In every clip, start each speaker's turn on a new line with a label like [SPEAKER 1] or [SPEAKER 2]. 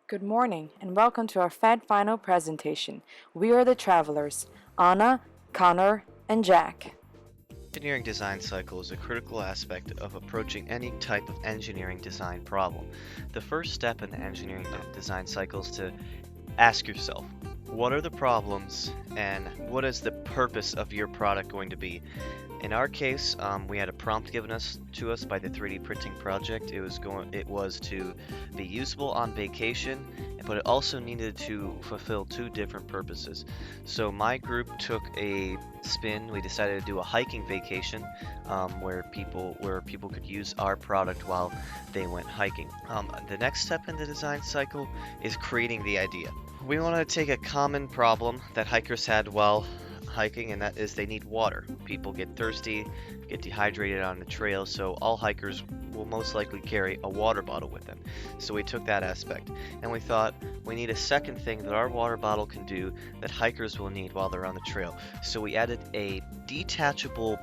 [SPEAKER 1] Good morning and welcome to our Fed Final presentation. We are the travelers, Anna, Connor, and Jack.
[SPEAKER 2] Engineering design cycle is a critical aspect of approaching any type of engineering design problem. The first step in the engineering design cycle is to ask yourself, what are the problems and what is the purpose of your product going to be? In our case, we had a prompt given to us by the 3D printing project. It was to be usable on vacation, but it also needed to fulfill two different purposes. So my group took a spin. We decided to do a hiking vacation, where people could use our product while they went hiking. The next step in the design cycle is creating the idea. We want to take a common problem that hikers had while hiking, and that is they need water. People get thirsty, get dehydrated on the trail, so all hikers will most likely carry a water bottle with them. So we took that aspect, and we thought we need a second thing that our water bottle can do that hikers will need while they're on the trail. So we added a detachable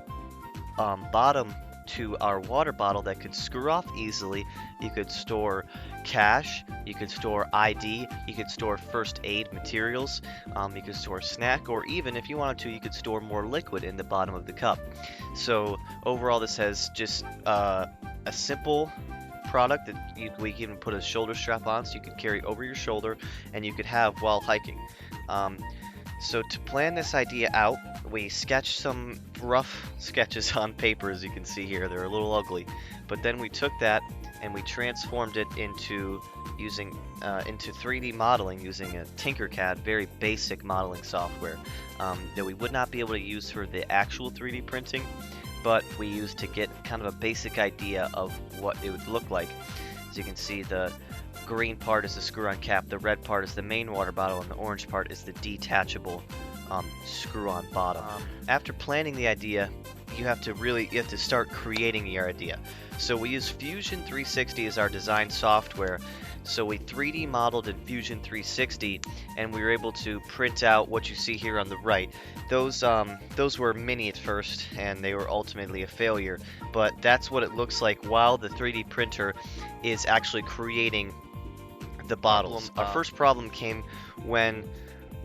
[SPEAKER 2] bottom to our water bottle that could screw off easily. You could store cash, you could store ID, you could store first aid materials, you could store snack, or even if you wanted to, you could store more liquid in the bottom of the cup. So overall, this has just a simple product that we can even put a shoulder strap on, so you could carry over your shoulder and you could have while hiking. So to plan this idea out, we sketched some rough sketches on paper, as you can see here. They're a little ugly, but then we took that and we transformed it into 3D modeling using a Tinkercad, very basic modeling software that we would not be able to use for the actual 3D printing, but we used to get kind of a basic idea of what it would look like. As you can see, the green part is the screw-on cap, the red part is the main water bottle, and the orange part is the detachable screw-on bottom. After planning the idea, you have to start creating your idea. So we use Fusion 360 as our design software. So we 3D modeled in Fusion 360, and we were able to print out what you see here on the right. Those were mini at first, and they were ultimately a failure. But that's what it looks like while the 3D printer is actually creating the bottles. Our first problem came when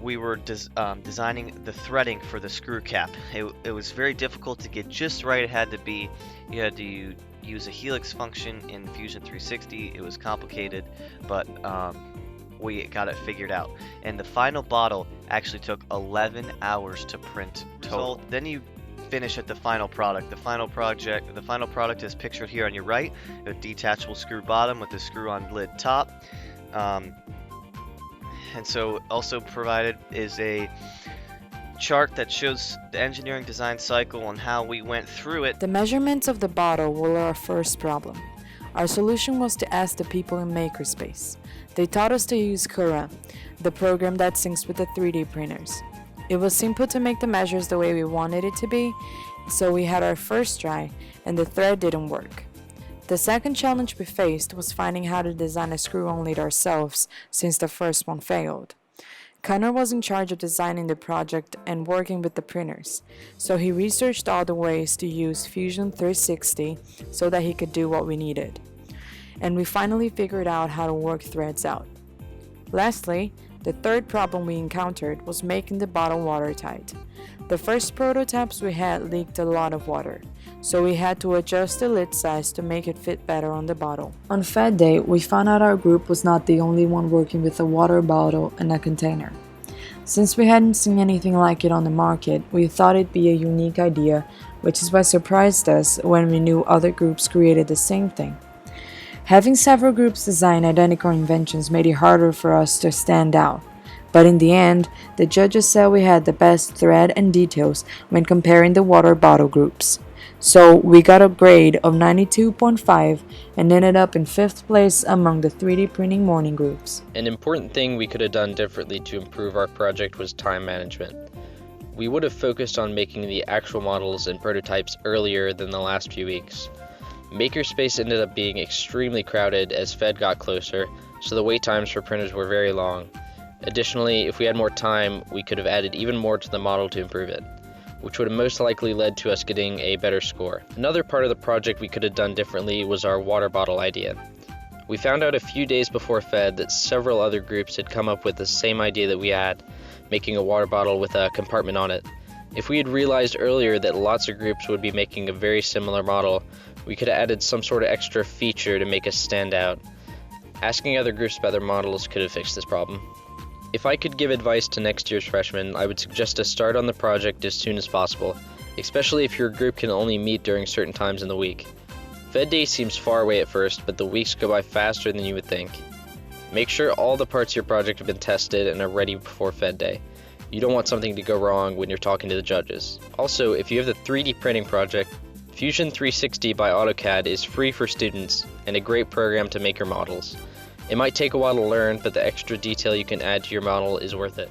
[SPEAKER 2] we were designing the threading for the screw cap. It was very difficult to get just right. You had to use a helix function in Fusion 360. It was complicated, but we got it figured out. And the final bottle actually took 11 hours to print total. Then you finish at the final product. The final product is pictured here on your right, a detachable screw bottom with a screw-on lid top. And so also provided is a chart that shows the engineering design cycle and how we went through it.
[SPEAKER 1] The measurements of the bottle were our first problem. Our solution was to ask the people in Makerspace. They taught us to use Cura, the program that syncs with the 3D printers. It was simple to make the measures the way we wanted it to be, so we had our first try and the thread didn't work. The second challenge we faced was finding how to design a screw-on lid ourselves, since the first one failed. Connor was in charge of designing the project and working with the printers, so he researched all the ways to use Fusion 360 so that he could do what we needed. And we finally figured out how to work threads out. Lastly, the third problem we encountered was making the bottle watertight. The first prototypes we had leaked a lot of water, so we had to adjust the lid size to make it fit better on the bottle. On Fed Day, we found out our group was not the only one working with a water bottle and a container. Since we hadn't seen anything like it on the market, we thought it'd be a unique idea, which is what surprised us when we knew other groups created the same thing. Having several groups design identical inventions made it harder for us to stand out. But in the end, the judges said we had the best thread and details when comparing the water bottle groups. So we got a grade of 92.5 and ended up in 5th place among the 3D printing morning groups.
[SPEAKER 3] An important thing we could have done differently to improve our project was time management. We would have focused on making the actual models and prototypes earlier than the last few weeks. Makerspace ended up being extremely crowded as Fed got closer, so the wait times for printers were very long. Additionally, if we had more time, we could have added even more to the model to improve it, which would have most likely led to us getting a better score. Another part of the project we could have done differently was our water bottle idea. We found out a few days before Fed that several other groups had come up with the same idea that we had, making a water bottle with a compartment on it. If we had realized earlier that lots of groups would be making a very similar model, we could have added some sort of extra feature to make us stand out. Asking other groups about their models could have fixed this problem. If I could give advice to next year's freshmen, I would suggest to start on the project as soon as possible, especially if your group can only meet during certain times in the week. Fed Day seems far away at first, but the weeks go by faster than you would think. Make sure all the parts of your project have been tested and are ready before Fed Day. You don't want something to go wrong when you're talking to the judges. Also, if you have the 3D printing project, Fusion 360 by AutoCAD is free for students and a great program to make your models. It might take a while to learn, but the extra detail you can add to your model is worth it.